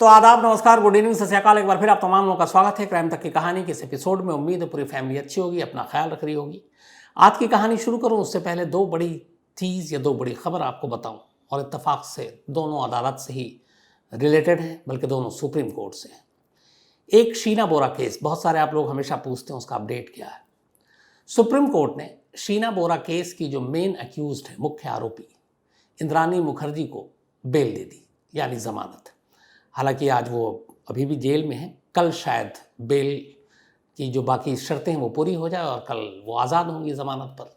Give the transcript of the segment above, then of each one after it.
तो आदाब, नमस्कार, गुड इवनिंग, सत श्री अकाल। एक बार फिर आप तमाम लोगों का स्वागत है क्राइम तक की कहानी के इस एपिसोड में। उम्मीद है पूरी फैमिली अच्छी होगी, अपना ख्याल रख रही होगी। आज की कहानी शुरू करूं उससे पहले दो बड़ी चीज़ या दो बड़ी खबर आपको बताऊं, और इत्तेफाक से दोनों अदालत से ही रिलेटेड हैं, बल्कि दोनों सुप्रीम कोर्ट से हैं। एक शीना बोरा केस, बहुत सारे आप लोग हमेशा पूछते हैं उसका अपडेट क्या है। सुप्रीम कोर्ट ने शीना बोरा केस की जो मेन अक्यूज्ड है, मुख्य आरोपी इंद्रानी मुखर्जी को बेल दे दी, यानी जमानत। हालांकि आज वो अभी भी जेल में है, कल शायद बेल की जो बाकी शर्तें हैं वो पूरी हो जाए और कल वो आज़ाद होंगी ज़मानत पर।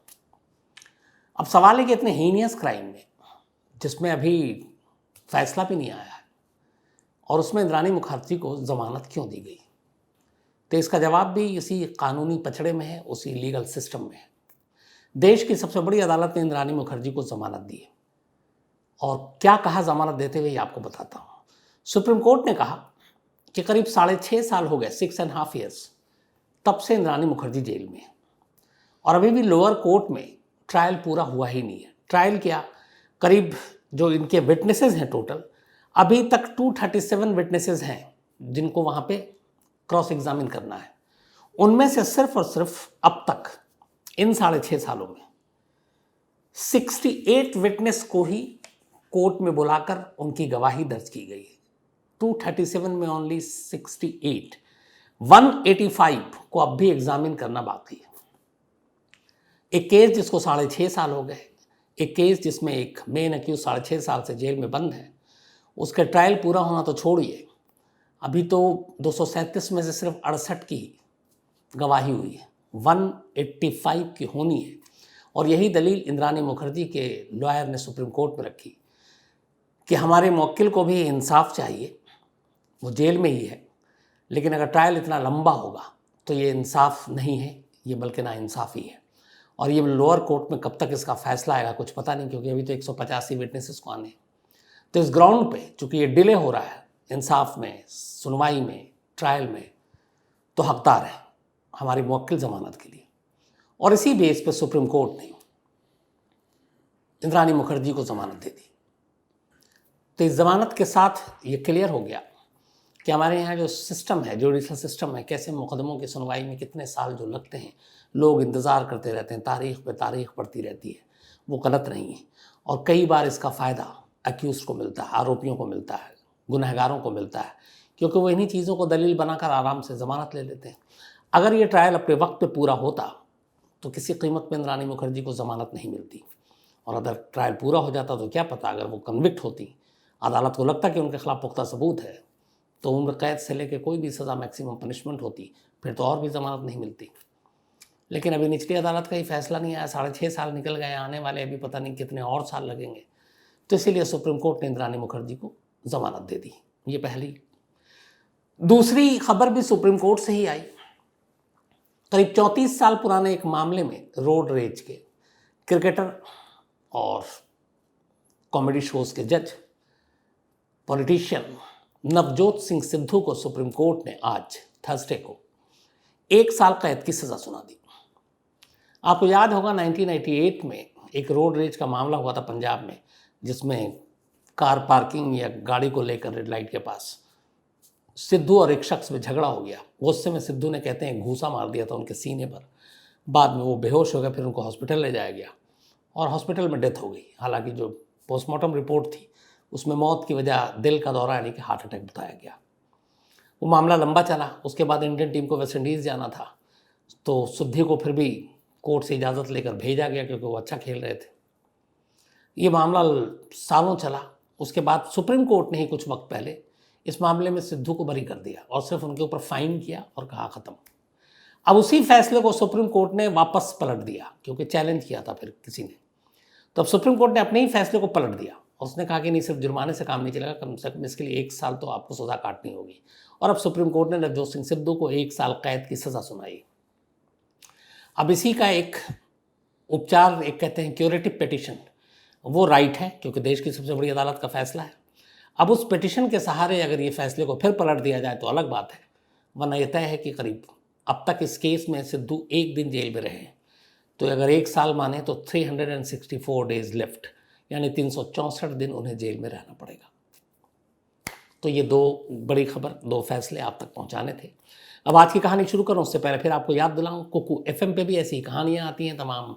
अब सवाल है कि इतने हीनियस क्राइम में, जिसमें अभी फैसला भी नहीं आया है, और उसमें इंद्रानी मुखर्जी को ज़मानत क्यों दी गई? तो इसका जवाब भी इसी कानूनी पचड़े में है, उसी लीगल सिस्टम में है। देश की सबसे बड़ी अदालत ने इंद्रानी मुखर्जी को ज़मानत दी है, और क्या कहा ज़मानत देते हुए आपको बताता हूँ। सुप्रीम कोर्ट ने कहा कि करीब 6.5 साल हो गए, 6.5 ईयर्स, तब से इंद्रानी मुखर्जी जेल में है, और अभी भी लोअर कोर्ट में ट्रायल पूरा हुआ ही नहीं है। ट्रायल क्या, करीब जो इनके विटनेसेस हैं टोटल, अभी तक 237 विटनेसेस हैं जिनको वहाँ पे क्रॉस एग्जामिन करना है। उनमें से सिर्फ और सिर्फ अब तक इन 6.5 सालों में 68 विटनेस को ही कोर्ट में बुलाकर उनकी गवाही दर्ज की गई है। 237 में ओनली 68, 185 को अब भी एग्जामिन करना बाकी है। एक केस जिसको 6.5 साल हो गए, एक केस जिसमें एक मेन अक्यूज 6.5 साल से जेल में बंद है, उसका ट्रायल पूरा होना तो छोड़िए, अभी तो 237 में से सिर्फ 68 की गवाही हुई है, 185 की होनी है। और यही दलील इंद्रानी मुखर्जी के लॉयर ने सुप्रीम कोर्ट में रखी कि हमारे मुवक्किल को भी इंसाफ चाहिए, वो जेल में ही है, लेकिन अगर ट्रायल इतना लंबा होगा तो ये इंसाफ नहीं है, ये बल्कि नाइंसाफ़ी है। और ये लोअर कोर्ट में कब तक इसका फैसला आएगा कुछ पता नहीं, क्योंकि अभी तो 185 विटनेसेस को आने हैं। तो इस ग्राउंड पे चूँकि ये डिले हो रहा है इंसाफ में, सुनवाई में, ट्रायल में, तो हकदार है हमारी मुवक्किल ज़मानत के लिए। और इसी बेस पे सुप्रीम कोर्ट ने इंद्रानी मुखर्जी को ज़मानत दे दी। तो इस ज़मानत के साथ ये क्लियर हो गया कि हमारे यहाँ जो सिस्टम है, जुडिशल सिस्टम है, कैसे मुकदमों की सुनवाई में कितने साल जो लगते हैं, लोग इंतज़ार करते रहते हैं, तारीख पे तारीख पड़ती रहती है, वो गलत नहीं है। और कई बार इसका फ़ायदा अक्यूज को मिलता है, आरोपियों को मिलता है, गुनहगारों को मिलता है, क्योंकि वो इन्हीं चीज़ों को दलील बनाकर आराम से ज़मानत ले लेते हैं। अगर ये ट्रायल अपने वक्त पर पूरा होता तो किसी कीमत पर इंद्रानी मुखर्जी को ज़मानत नहीं मिलती, और अगर ट्रायल पूरा हो जाता तो क्या पता, अगर वो कन्विक्ट होती, अदालत को लगता कि उनके खिलाफ पुख्ता सबूत है, तो उम्र कैद से लेकर कोई भी सज़ा, मैक्सिमम पनिशमेंट होती, फिर तो और भी ज़मानत नहीं मिलती। लेकिन अभी निचली अदालत का ही फैसला नहीं आया, 6.5 साल निकल गए, आने वाले अभी पता नहीं कितने और साल लगेंगे। तो इसीलिए सुप्रीम कोर्ट ने इंद्रानी मुखर्जी को ज़मानत दे दी। ये पहली। दूसरी खबर भी सुप्रीम कोर्ट से ही आई। करीब 34 साल पुराने एक मामले में रोड रेज के क्रिकेटर और कॉमेडी शोज़ के जज, पॉलिटिशियन नवजोत सिंह सिद्धू को सुप्रीम कोर्ट ने आज थर्सडे को 1 साल कैद की सज़ा सुना दी। आपको याद होगा 1998 में एक रोड रेज का मामला हुआ था पंजाब में, जिसमें कार पार्किंग या गाड़ी को लेकर रेड लाइट के पास सिद्धू और एक शख्स में झगड़ा हो गया। गुस्से में सिद्धू ने, कहते हैं, घूसा मार दिया था उनके सीने पर। बाद में वो बेहोश हो गया, फिर उनको हॉस्पिटल ले जाया गया और हॉस्पिटल में डेथ हो गई। हालांकि जो पोस्टमार्टम रिपोर्ट थी उसमें मौत की वजह दिल का दौरा यानी कि हार्ट अटैक बताया गया। वो मामला लंबा चला। उसके बाद इंडियन टीम को वेस्ट इंडीज़ जाना था, तो सिद्धू को फिर भी कोर्ट से इजाज़त लेकर भेजा गया, क्योंकि वो अच्छा खेल रहे थे। ये मामला सालों चला। उसके बाद सुप्रीम कोर्ट ने ही कुछ वक्त पहले इस मामले में सिद्धू को बरी कर दिया और सिर्फ उनके ऊपर फाइन किया और कहा ख़त्म। अब उसी फैसले को सुप्रीम कोर्ट ने वापस पलट दिया, क्योंकि चैलेंज किया था फिर किसी ने। तो अब सुप्रीम कोर्ट ने अपने ही फैसले को पलट दिया। उसने कहा कि नहीं, सिर्फ जुर्माने से काम नहीं चलेगा, कम से कम इसके लिए 1 साल तो आपको सज़ा काटनी होगी। और अब सुप्रीम कोर्ट ने नवजोत सिंह सिद्धू को 1 साल कैद की सज़ा सुनाई। अब इसी का एक उपचार, एक कहते हैं क्यूरेटिव पिटीशन, वो राइट है, क्योंकि देश की सबसे बड़ी अदालत का फैसला है। अब उस पिटीशन के सहारे अगर ये फैसले को फिर पलट दिया जाए तो अलग बात है, वरना यह तय है कि करीब अब तक इस केस में सिद्धू 1 दिन जेल में रहे, तो अगर 1 साल माने तो 364 डेज लेफ्ट, यानी 364 दिन उन्हें जेल में रहना पड़ेगा। तो ये दो बड़ी खबर, दो फैसले आप तक पहुंचाने थे। अब आज की कहानी शुरू करूं उससे पहले फिर आपको याद दिलाऊं, कुकू एफएम पे भी ऐसी कहानियां आती हैं, तमाम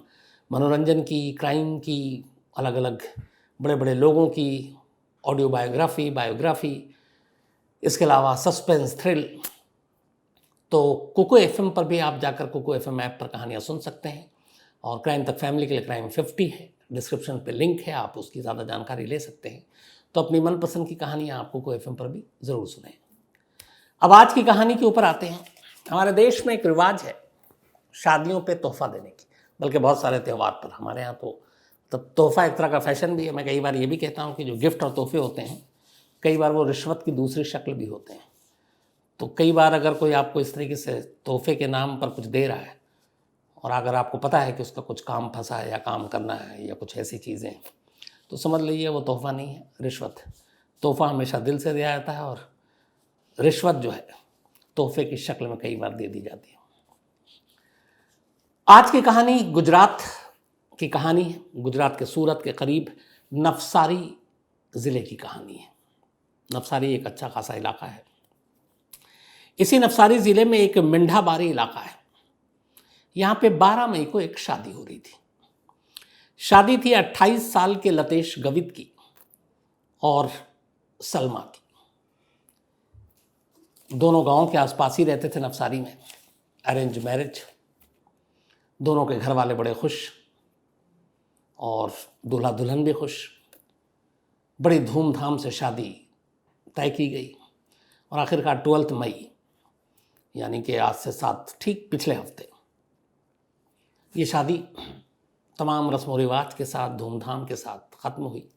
मनोरंजन की, क्राइम की, अलग अलग बड़े बड़े लोगों की ऑडियो बायोग्राफी, इसके अलावा सस्पेंस, थ्रिल। तो कुकू एफएम पर भी आप जाकर कुकू एफएम ऐप पर कहानियाँ सुन सकते हैं। और क्राइम तक फैमिली के लिए क्राइम 50 है, डिस्क्रिप्शन पे लिंक है, आप उसकी ज़्यादा जानकारी ले सकते हैं। तो अपनी मनपसंद की कहानियाँ आप कुकू एफएम पर भी ज़रूर सुनें। अब आज की कहानी के ऊपर आते हैं। हमारे देश में एक रिवाज है शादियों पे तोहफा देने की, बल्कि बहुत सारे त्यौहार पर। हमारे यहाँ तो तब तोहफा एक तरह का फैशन भी है। मैं कई बार ये भी कहता हूँ कि जो गिफ्ट और तोहफे होते हैं, कई बार वो रिश्वत की दूसरी शक्ल भी होते हैं। तो कई बार अगर कोई आपको इस तरीके से तोहफे के नाम पर कुछ दे रहा है, और अगर आपको पता है कि उसका कुछ काम फंसा है या काम करना है या कुछ ऐसी चीज़ें, तो समझ लीजिए वो तोहफा नहीं है, रिश्वत है। तोहफा हमेशा दिल से दिया जाता है, और रिश्वत जो है तोहफे की शक्ल में कई बार दे दी जाती है। आज की कहानी गुजरात की कहानी है। गुजरात के सूरत के करीब नवसारी ज़िले की कहानी है। नवसारी एक अच्छा खासा इलाका है। इसी नवसारी ज़िले में एक मिंढाबारी इलाका है। यहाँ पे 12 मई को एक शादी हो रही थी। शादी थी 28 साल के लतेश गवित की और सलमा की। दोनों गांव के आसपास ही रहते थे नवसारी में। अरेंज मैरिज, दोनों के घर वाले बड़े खुश और दूल्हा दुल्हन भी खुश। बड़ी धूमधाम से शादी तय की गई और आखिरकार 12 मई यानी कि आज से 7 ठीक पिछले हफ्ते ये शादी तमाम रस्म व रिवाज के साथ, धूमधाम के साथ ख़त्म हुई।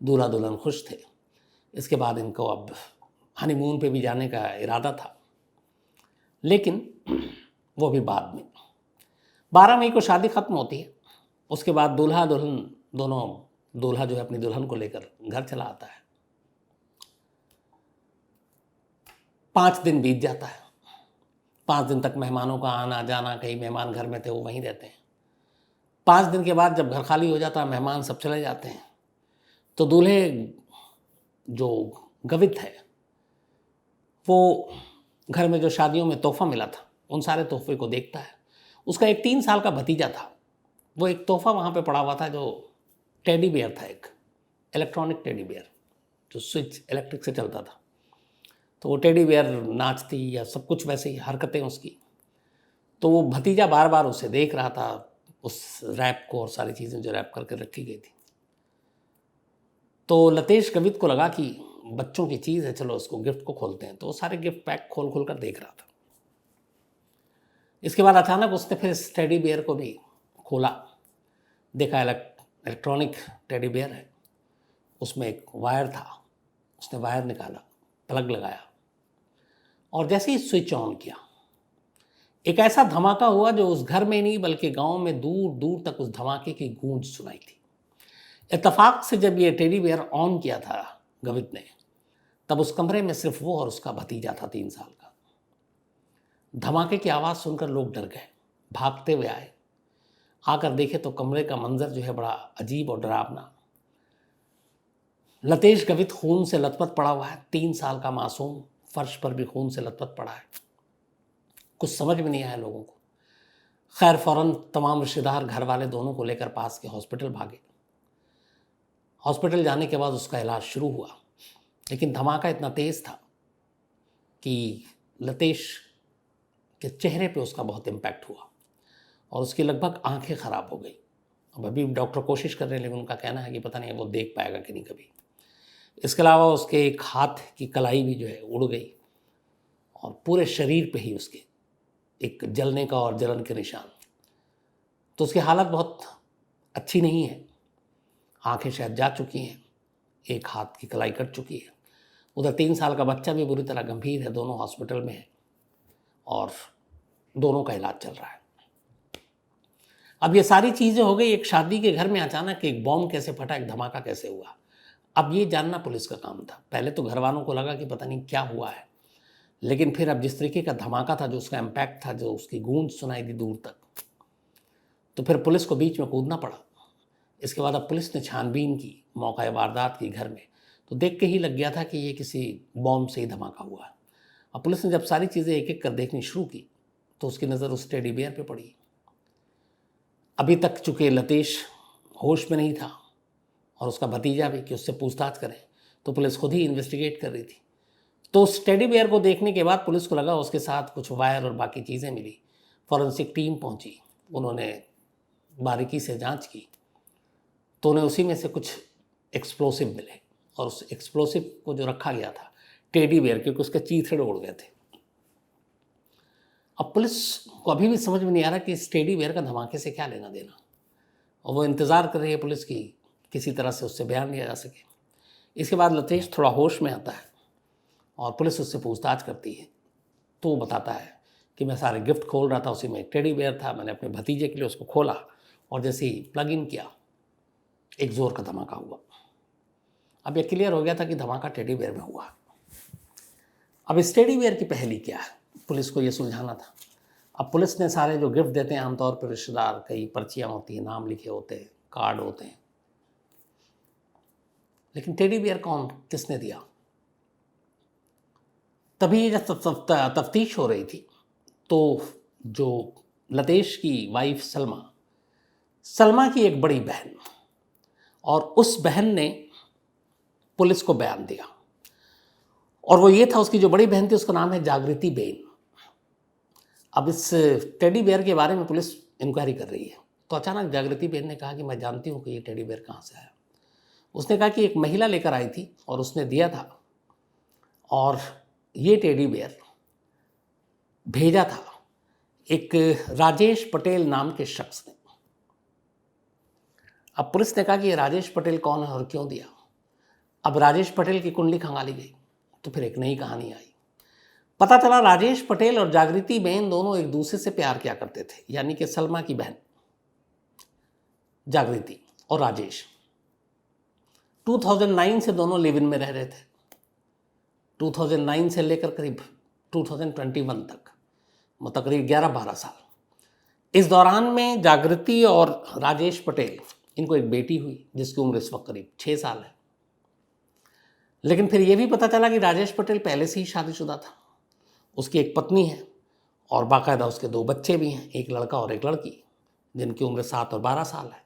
दूल्हा दुल्हन खुश थे। इसके बाद इनको अब हनीमून पे भी जाने का इरादा था, लेकिन वो भी बाद में। 12 मई को शादी ख़त्म होती है। उसके बाद दूल्हा दुल्हन दोनों, दूल्हा जो है अपनी दुल्हन को लेकर घर चला आता है। 5 दिन बीत जाता है। 5 दिन तक मेहमानों का आना जाना, कई मेहमान घर में थे वो वहीं रहते हैं। 5 दिन के बाद जब घर खाली हो जाता है, मेहमान सब चले जाते हैं, तो दूल्हे जो गवित है वो घर में जो शादियों में तोहफा मिला था उन सारे तोहफे को देखता है। उसका एक 3 साल का भतीजा था। वो एक तोहफा वहाँ पे पड़ा हुआ था जो टेडी बियर था, एक इलेक्ट्रॉनिक टेडी बियर जो स्विच इलेक्ट्रिक से चलता था। तो वो टेडी बियर नाचती या सब कुछ वैसे ही हरकतें उसकी। तो वो भतीजा बार बार उसे देख रहा था, उस रैप को और सारी चीज़ें जो रैप करके रखी गई थी। तो लतेश गवित को लगा कि बच्चों की चीज़ है, चलो उसको गिफ्ट को खोलते हैं। तो वो सारे गिफ्ट पैक खोल खोल कर देख रहा था। इसके बाद अचानक उसने फिर इस टेडी बियर को भी खोला, देखा इलेक्ट्रॉनिक टेडी बियर है, उसमें एक वायर था। उसने वायर निकाला, प्लग लगाया और जैसे ही स्विच ऑन किया, एक ऐसा धमाका हुआ जो उस घर में नहीं बल्कि गांव में दूर दूर तक उस धमाके की गूंज सुनाई थी। इत्तेफाक से जब ये टेडी बियर ऑन किया था गवित ने, तब उस कमरे में सिर्फ वो और उसका भतीजा था 3 साल का। धमाके की आवाज़ सुनकर लोग डर गए, भागते हुए आए। आकर देखे तो कमरे का मंजर जो है बड़ा अजीब और डरावना। लतेश गवित खून से लथपथ पड़ा हुआ है, 3 साल का मासूम फर्श पर भी खून से लथपथ पड़ा है। कुछ समझ में नहीं आया लोगों को। खैर फौरन तमाम रिश्तेदार, घर वाले दोनों को लेकर पास के हॉस्पिटल भागे। हॉस्पिटल जाने के बाद उसका इलाज शुरू हुआ, लेकिन धमाका इतना तेज़ था कि लतेश के चेहरे पे उसका बहुत इम्पैक्ट हुआ और उसकी लगभग आंखें ख़राब हो गई। अब अभी डॉक्टर कोशिश कर रहे हैं, लेकिन उनका कहना है कि पता नहीं वो देख पाएगा कि नहीं कभी। इसके अलावा उसके एक हाथ की कलाई भी जो है उड़ गई और पूरे शरीर पे ही उसके एक जलने का और जलन के निशान। तो उसकी हालत बहुत अच्छी नहीं है। आंखें शायद जा चुकी हैं, एक हाथ की कलाई कट चुकी है। उधर 3 साल का बच्चा भी बुरी तरह गंभीर है। दोनों हॉस्पिटल में है और दोनों का इलाज चल रहा है। अब ये सारी चीज़ें हो गई। एक शादी के घर में अचानक एक बॉम्ब कैसे फटा, एक धमाका कैसे हुआ, अब ये जानना पुलिस का काम था। पहले तो घर वालों को लगा कि पता नहीं क्या हुआ है, लेकिन फिर अब जिस तरीके का धमाका था, जो उसका इम्पैक्ट था, जो उसकी गूंज सुनाई दी दूर तक, तो फिर पुलिस को बीच में कूदना पड़ा। इसके बाद अब पुलिस ने छानबीन की, मौका वारदात की घर में, तो देख के ही लग गया था कि ये किसी बॉम्ब से ही धमाका हुआ है। अब पुलिस ने जब सारी चीज़ें एक एक कर देखनी शुरू की तो उसकी नज़र उस टेडी बियर पे पड़ी। अभी तक चूँकि लतेश होश में नहीं था और उसका भतीजा भी कि उससे पूछताछ करें, तो पुलिस खुद ही इन्वेस्टिगेट कर रही थी। तो उस टेडी बियर को देखने के बाद पुलिस को लगा उसके साथ कुछ वायर और बाकी चीज़ें मिली। फॉरेंसिक टीम पहुंची, उन्होंने बारीकी से जांच की, तो उन्हें उसी में से कुछ एक्सप्लोसिव मिले और उस एक्सप्लोसिव को जो रखा गया था टेडी बियर, क्योंकि उसके चीथड़े उड़ गए थे। अब पुलिस को अभी भी समझ में नहीं आ रहा कि इस टेडी बियर का धमाके से क्या लेना देना, और वो इंतज़ार कर रही है पुलिस की किसी तरह से उससे बयान लिया जा सके। इसके बाद लतेश थोड़ा होश में आता है और पुलिस उससे पूछताछ करती है, तो वो बताता है कि मैं सारे गिफ्ट खोल रहा था, उसी में एक टेडी बियर था, मैंने अपने भतीजे के लिए उसको खोला और जैसे ही प्लग इन किया एक ज़ोर का धमाका हुआ। अब यह क्लियर हो गया था कि धमाका टेडी बियर में हुआ। अब इस टेडी बियर की पहेली क्या है, पुलिस को ये सुलझाना था। अब पुलिस ने सारे जो गिफ्ट देते हैं आमतौर पर रिश्तेदार, कई पर्चियाँ होती हैं, नाम लिखे होते हैं, कार्ड होते हैं, लेकिन टेडी बियर कौन, किसने दिया? तभी जब तफ्तीश हो रही थी तो जो लतेश की वाइफ सलमा की एक बड़ी बहन, और उस बहन ने पुलिस को बयान दिया, और वो ये था, उसकी जो बड़ी बहन थी उसका नाम है जागृति बेन। अब इस टेडी बियर के बारे में पुलिस इंक्वायरी कर रही है, तो अचानक जागृति बेन ने कहा कि मैं जानती हूँ कि ये टेडी बियर कहाँ से आया। उसने कहा कि एक महिला लेकर आई थी और उसने दिया था, और ये टेडी बियर भेजा था एक राजेश पटेल नाम के शख्स ने। अब पुलिस ने कहा कि ये राजेश पटेल कौन है और क्यों दिया। अब राजेश पटेल की कुंडली खंगाली गई, तो फिर एक नई कहानी आई। पता चला राजेश पटेल और जागृति बेन दोनों एक दूसरे से प्यार किया करते थे, यानी कि सलमा की बहन जागृति और राजेश 2009 से दोनों लिव इन में रह रहे थे। 2009 से लेकर करीब 2021 तक, मतलब करीब 11-12 साल। इस दौरान में जागृति और राजेश पटेल, इनको एक बेटी हुई जिसकी उम्र इस वक्त करीब 6 साल है। लेकिन फिर यह भी पता चला कि राजेश पटेल पहले से ही शादीशुदा था, उसकी एक पत्नी है और बाकायदा उसके 2 बच्चे भी हैं, एक लड़का और एक लड़की, जिनकी उम्र 7 और 12 साल है।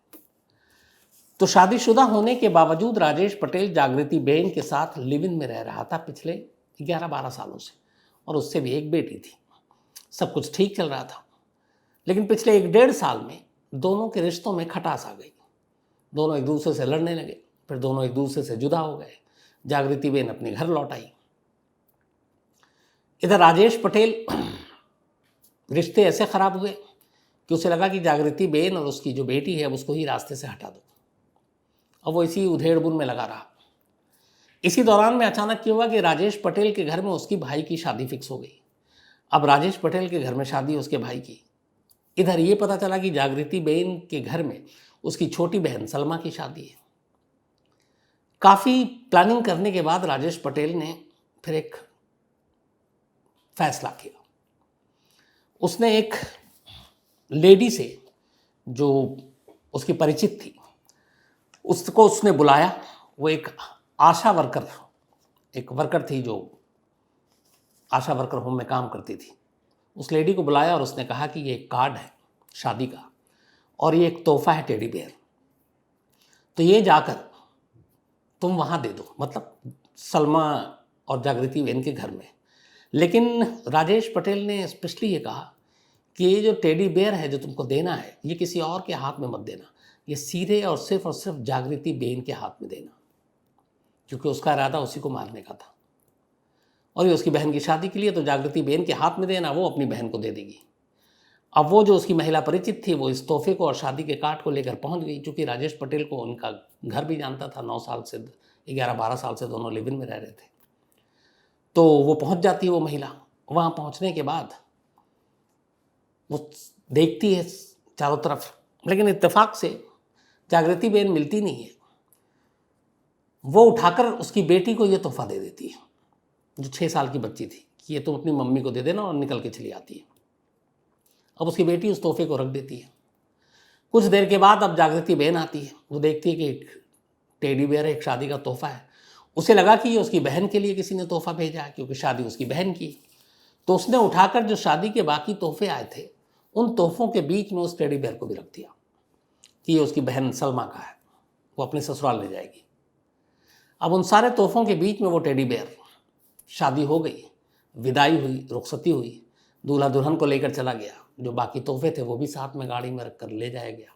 तो शादीशुदा होने के बावजूद राजेश पटेल जागृति बेन के साथ लिव इन में रह रहा था पिछले 11-12 सालों से, और उससे भी एक बेटी थी। सब कुछ ठीक चल रहा था, लेकिन पिछले 1-1.5 साल में दोनों के रिश्तों में खटास आ गई। दोनों एक दूसरे से लड़ने लगे, फिर दोनों एक दूसरे से जुदा हो गए। जागृति बेन अपने घर लौट आई। इधर राजेश पटेल रिश्ते ऐसे खराब हुए कि उसे लगा कि जागृति बेन और उसकी जो बेटी है उसको ही रास्ते से हटा दो। अब वो इसी उधेड़-बुन में लगा रहा। इसी दौरान में अचानक क्या हुआ कि राजेश पटेल के घर में उसकी भाई की शादी फिक्स हो गई। अब राजेश पटेल के घर में शादी उसके भाई की। इधर ये पता चला कि जागृति बेन के घर में उसकी छोटी बहन सलमा की शादी है। काफ़ी प्लानिंग करने के बाद राजेश पटेल ने फिर एक फैसला किया। उसने एक लेडी से जो उसकी परिचित थी उसको उसने बुलाया। वो एक आशा वर्कर, एक वर्कर थी जो आशा वर्कर होम में काम करती थी। उस लेडी को बुलाया और उसने कहा कि ये एक कार्ड है शादी का और ये एक तोहफा है टेडी बियर, तो ये जाकर तुम वहाँ दे दो, मतलब सलमा और जागृति बेन के घर में। लेकिन राजेश पटेल ने स्पेशली ये कहा कि ये जो टेडी बियर है जो तुमको देना है ये किसी और के हाथ में मत देना, ये सीधे और सिर्फ जागृति बेन के हाथ में देना, क्योंकि उसका इरादा उसी को मारने का था। और ये उसकी बहन की शादी के लिए, तो जागृति बेन के हाथ में देना, वो अपनी बहन को दे देगी। अब वो जो उसकी महिला परिचित थी वो इस तोहफे को और शादी के कार्ड को लेकर पहुंच गई। चूँकि राजेश पटेल को उनका घर भी जानता था, 9 साल से 11-12 साल से दोनों लिव इन में रह रहे थे, तो वो पहुंच जाती है वो महिला। वहाँ पहुँचने के बाद वो देखती है चारों तरफ, लेकिन इत्तेफाक से जागृति बेन मिलती नहीं है। वो उठाकर उसकी बेटी को ये तोहफा दे देती है जो 6 साल की बच्ची थी, कि ये तुम अपनी मम्मी को दे देना, और निकल के चली आती है। अब उसकी बेटी उस तोहफे को रख देती है। कुछ देर के बाद अब जागृति बेन आती है, वो देखती है कि एक टेडी बियर है, एक शादी का तोहफा है। उसे लगा कि ये उसकी बहन के लिए किसी ने तोहफा भेजा है, क्योंकि शादी उसकी बहन की। तो उसने उठाकर जो शादी के बाकी तोहफे आए थे, उन तोहफों के बीच में उस टेडी बेयर को भी रख दिया कि ये उसकी बहन सलमा का है, वो अपने ससुराल ले जाएगी। अब उन सारे तोहफों के बीच में वो टेडी बेयर, शादी हो गई, विदाई हुई, रुखसती हुई, दूल्हा दुल्हन को लेकर चला गया, जो बाकी तोहफे थे वो भी साथ में गाड़ी में रख कर ले जाया गया।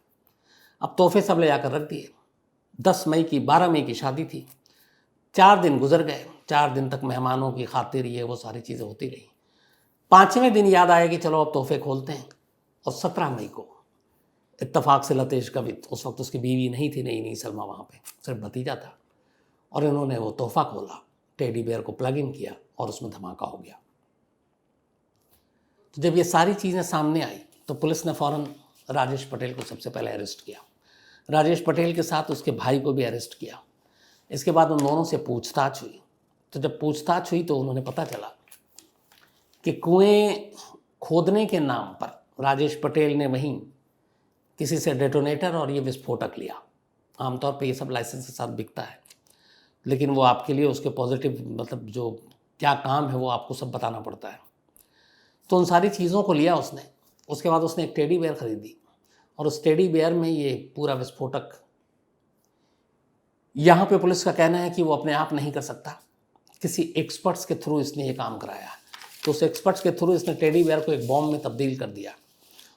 अब तोहफे सब ले जाकर रख दिए। 12 मई की शादी थी। 4 दिन गुजर गए। 4 दिन तक मेहमानों की खातिर ये वो सारी चीज़ें होती रही। 5वें दिन याद आया कि चलो अब तोहफे खोलते हैं। और 17 मई को इत्तफाक से लतेश कवित, उस वक्त उसकी बीवी नहीं थी, नई सलमा वहाँ पे, सिर्फ भतीजा था, और इन्होंने वो तोहफा खोला, टेडी बेयर को प्लग इन किया और उसमें धमाका हो गया। तो जब ये सारी चीज़ें सामने आई तो पुलिस ने फ़ौरन राजेश पटेल को सबसे पहले अरेस्ट किया। राजेश पटेल के साथ उसके भाई को भी अरेस्ट किया। इसके बाद उन दोनों से पूछताछ हुई। तो जब पूछताछ हुई तो उन्होंने पता चला कि कुएं खोदने के नाम पर राजेश पटेल ने वहीं किसी से डेटोनेटर और ये विस्फोटक लिया। आमतौर पे ये सब लाइसेंस के साथ बिकता है, लेकिन वो आपके लिए उसके पॉजिटिव मतलब जो क्या काम है वो आपको सब बताना पड़ता है। तो उन सारी चीज़ों को लिया उसने। उसके बाद उसने एक टेडी बेयर खरीदी और उस टेडी बेयर में ये पूरा विस्फोटक, यहाँ पे पुलिस का कहना है कि वो अपने आप नहीं कर सकता, किसी एक्सपर्ट्स के थ्रू इसने ये काम कराया। तो उस एक्सपर्ट्स के थ्रू इसने टेडी बेयर को एक बॉम्ब में तब्दील कर दिया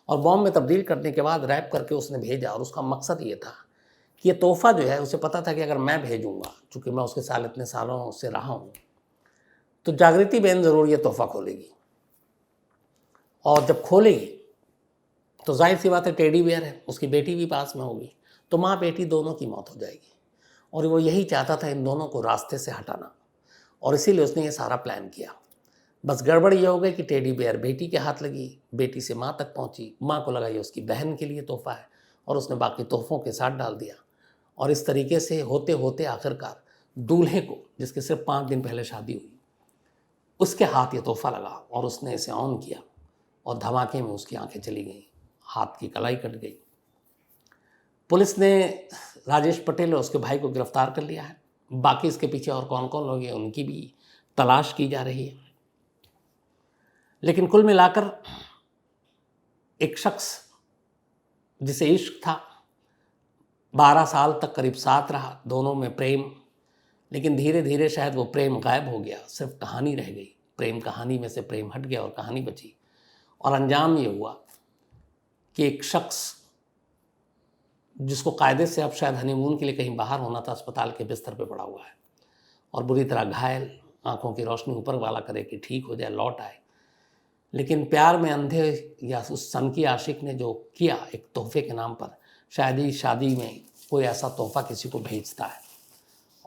और बॉम्ब में तब्दील करने के बाद रैप करके उसने भेजा। और उसका मकसद ये था कि ये तोहफ़ा जो है, उसे पता था कि अगर मैं भेजूँगा, चूँकि मैं उसके साथ इतने सालों से रहा हूँ, तो जागृति बहन ज़रूर ये तोहफ़ा खोलेगी। और जब खोलेगी तो जाहिर सी बात है टेडी बेयर है, उसकी बेटी भी पास में होगी, तो माँ बेटी दोनों की मौत हो जाएगी। और वो यही चाहता था, इन दोनों को रास्ते से हटाना, और इसीलिए उसने ये सारा प्लान किया। बस गड़बड़ ये हो गई कि टेडी बेयर बेटी के हाथ लगी, बेटी से माँ तक पहुँची, माँ को लगा ये उसकी बहन के लिए तोहफ़ा है, और उसने बाकी तोहफ़ों के साथ डाल दिया। और इस तरीके से होते होते आखिरकार दूल्हे को, जिसके सिर्फ 5 दिन पहले शादी हुई, उसके हाथ ये तोहफ़ा लगा और उसने इसे ऑन किया और धमाके में उसकी आंखें चली गईं, हाथ की कलाई कट गई। पुलिस ने राजेश पटेल और उसके भाई को गिरफ्तार कर लिया है। बाकी इसके पीछे और कौन कौन लोग हैं उनकी भी तलाश की जा रही है। लेकिन कुल मिलाकर एक शख्स जिसे इश्क था, 12 साल तक करीब साथ रहा, दोनों में प्रेम, लेकिन धीरे धीरे शायद वो प्रेम गायब हो गया, सिर्फ कहानी रह गई। प्रेम कहानी में से प्रेम हट गया और कहानी बची। और अंजाम ये हुआ कि एक शख्स जिसको कायदे से अब शायद हनीमून के लिए कहीं बाहर होना था, अस्पताल के बिस्तर पे पड़ा हुआ है और बुरी तरह घायल, आंखों की रोशनी ऊपर वाला करे कि ठीक हो जाए, लौट आए। लेकिन प्यार में अंधे या उस सन की आशिक ने जो किया एक तोहफे के नाम पर, शायद ही शादी में कोई ऐसा तोहफा किसी को भेजता है,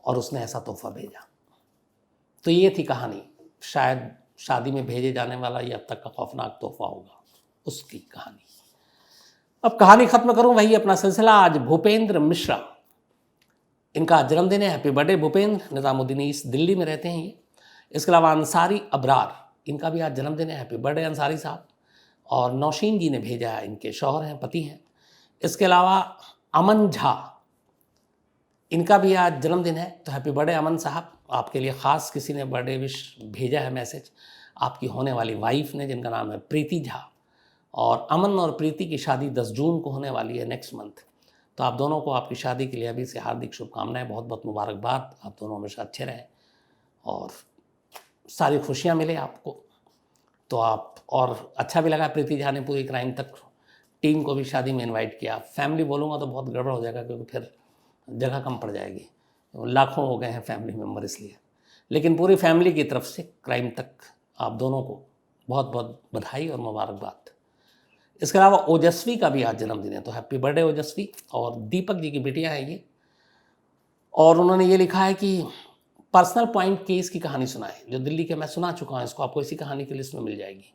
और उसने ऐसा तोहफा भेजा। तो ये थी कहानी। शायद शादी में भेजे जाने वाला ये अब तक का खौफनाक तोहफा होगा, उसकी कहानी। अब कहानी खत्म करूं वही अपना सिलसिला। आज भूपेंद्र मिश्रा, इनका जन्मदिन है। Happy birthday Bhupendra. Nizamuddin east Delhi में रहते हैं ये। इसके अलावा अंसारी अबरार, इनका भी आज जन्मदिन है। हैप्पी बर्थडे अंसारी साहब। और नौशीन जी ने भेजा है, इनके शौहर हैं, पति हैं। इसके अलावा अमन झा, इनका भी आज जन्मदिन है, तो हैप्पी बर्थडे अमन साहब। आपके लिए ख़ास किसी ने बर्थडे विश भेजा है मैसेज, आपकी होने वाली वाइफ ने, जिनका नाम है प्रीति झा। और अमन और प्रीति की शादी 10 जून को होने वाली है, नेक्स्ट मंथ। तो आप दोनों को आपकी शादी के लिए अभी से हार्दिक शुभकामनाएं, बहुत बहुत मुबारकबाद। आप दोनों हमेशा अच्छे रहें और सारी खुशियां मिले आपको। तो आप, और अच्छा भी लगा प्रीति झा ने पूरी क्राइम तक टीम को भी शादी में इनवाइट किया। फैमिली बोलूँगा तो बहुत गड़बड़ हो जाएगा, क्योंकि फिर जगह कम पड़ जाएगी, लाखों हो गए हैं फैमिली मेम्बर इसलिए। लेकिन पूरी फैमिली की तरफ से क्राइम तक आप दोनों को बहुत बहुत बधाई और मुबारकबाद। इसके अलावा ओजस्वी का भी आज जन्मदिन है, तो हैप्पी बर्थडे ओजस्वी। और दीपक जी की बेटियां हैं ये, और उन्होंने ये लिखा है कि पर्सनल पॉइंट केस की कहानी सुनाए, जो दिल्ली के मैं सुना चुका हूँ, इसको आपको इसी कहानी की लिस्ट में मिल जाएगी।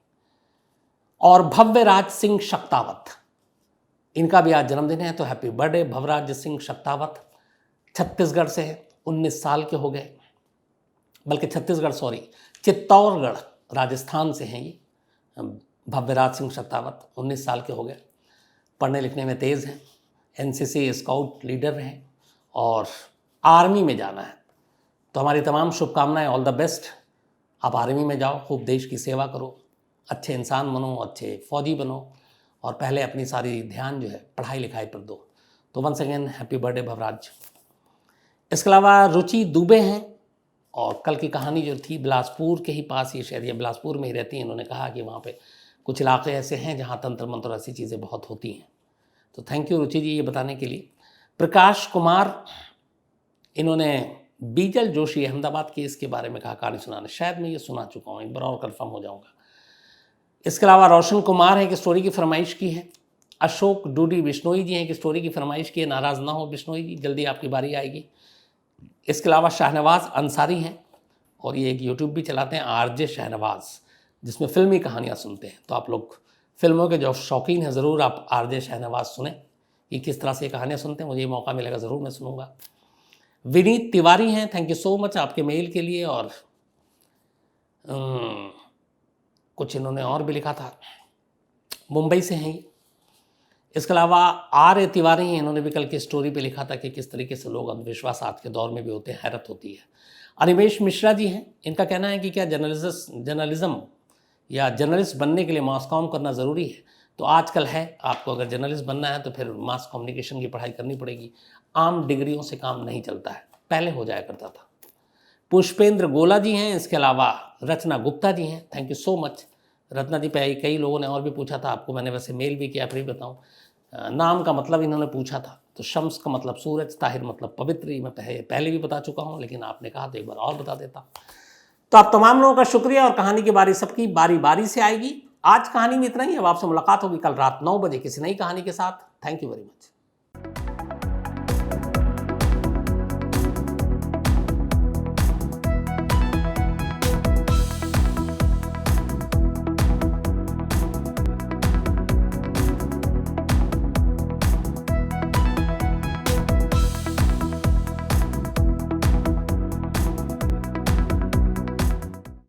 और भव्यराज सिंह शक्तावत, इनका भी आज जन्मदिन है, तो हैप्पी बर्थडे भवराज सिंह शक्तावत। छत्तीसगढ़ से है, 19 साल के हो गए, बल्कि छत्तीसगढ़ सॉरी चित्तौड़गढ़ राजस्थान से हैं ये भव्यराज सिंह शक्तावत। 19 साल के हो गए, पढ़ने लिखने में तेज़ हैं, एनसीसी स्काउट लीडर हैं और आर्मी में जाना है। तो हमारी तमाम शुभकामनाएं, ऑल द बेस्ट। आप आर्मी में जाओ, खूब देश की सेवा करो, अच्छे इंसान बनो, अच्छे फौजी बनो, और पहले अपनी सारी ध्यान जो है पढ़ाई लिखाई पर दो। तो वंस अगेन हैप्पी बर्थडे भवराज। इसके अलावा रुचि दुबे हैं, और कल की कहानी जो थी बिलासपुर के ही पास, ये शायद ये बिलासपुर में ही रहती हैं, इन्होंने कहा कि वहाँ पे कुछ इलाके ऐसे हैं जहाँ तंत्र मंत्र ऐसी चीज़ें बहुत होती हैं। तो थैंक यू रुचि जी ये बताने के लिए। प्रकाश कुमार, इन्होंने बीजल जोशी अहमदाबाद की इसके बारे में कहा कहानी सुनाने, शायद मैं ये सुना चुका हूँ, एक बार और कन्फर्म हो जाऊँगा। इसके अलावा रोशन कुमार है कि स्टोरी की फरमाइश की है। अशोक डूडी बिश्नोई जी हैं कि स्टोरी की फरमाइश की है, नाराज़ ना हो बिश्नोई जी, जल्दी आपकी बारी आएगी। इसके अलावा शाहनवाज़ अंसारी हैं, और ये एक यूट्यूब भी चलाते हैं आरजे शाहनवाज़, जिसमें फ़िल्मी कहानियाँ सुनते हैं। तो आप लोग फिल्मों के जो शौकीन हैं, ज़रूर आप आरजे शाहनवाज़ सुने कि किस तरह से कहानियाँ सुनते हैं। मुझे मौका मिलेगा ज़रूर मैं सुनूंगा। विनीत तिवारी हैं, थैंक यू सो मच आपके मेल के लिए। और कुछ इन्होंने और भी लिखा था, मुंबई से हैं ये। इसके अलावा आर तिवारी हैं, इन्होंने भी कल की स्टोरी पे लिखा था कि किस तरीके से लोग अंधविश्वास आज के दौर में भी होते हैं, हैरत होती है। अनिमेश मिश्रा जी हैं, इनका कहना है कि क्या जर्नलिज्म या जर्नलिस्ट बनने के लिए मास कॉम करना ज़रूरी है। तो आजकल है, आपको अगर जर्नलिस्ट बनना है तो फिर मास कम्युनिकेशन की पढ़ाई करनी पड़ेगी। आम डिग्रियों से काम नहीं चलता है, पहले हो जाया करता था। पुष्पेंद्र गोला जी हैं, इसके अलावा रचना गुप्ता जी हैं, thank you so much Ratna ji. पे कई लोगों ने और भी पूछा था आपको, मैंने वैसे मेल भी किया, फिर बताऊँ नाम का मतलब इन्होंने पूछा था। तो शम्स का मतलब सूरज, ताहिर मतलब पवित्र, मैं पहले भी बता चुका हूँ, लेकिन आपने कहा तो एक बार और बता देता। तो आप तमाम लोगों का शुक्रिया, और कहानी की बारी सबकी बारी बारी से आएगी। आज कहानी में इतना ही, अब आपसे मुलाकात होगी कल रात 9 बजे किसी नई कहानी के साथ। Thank you very much.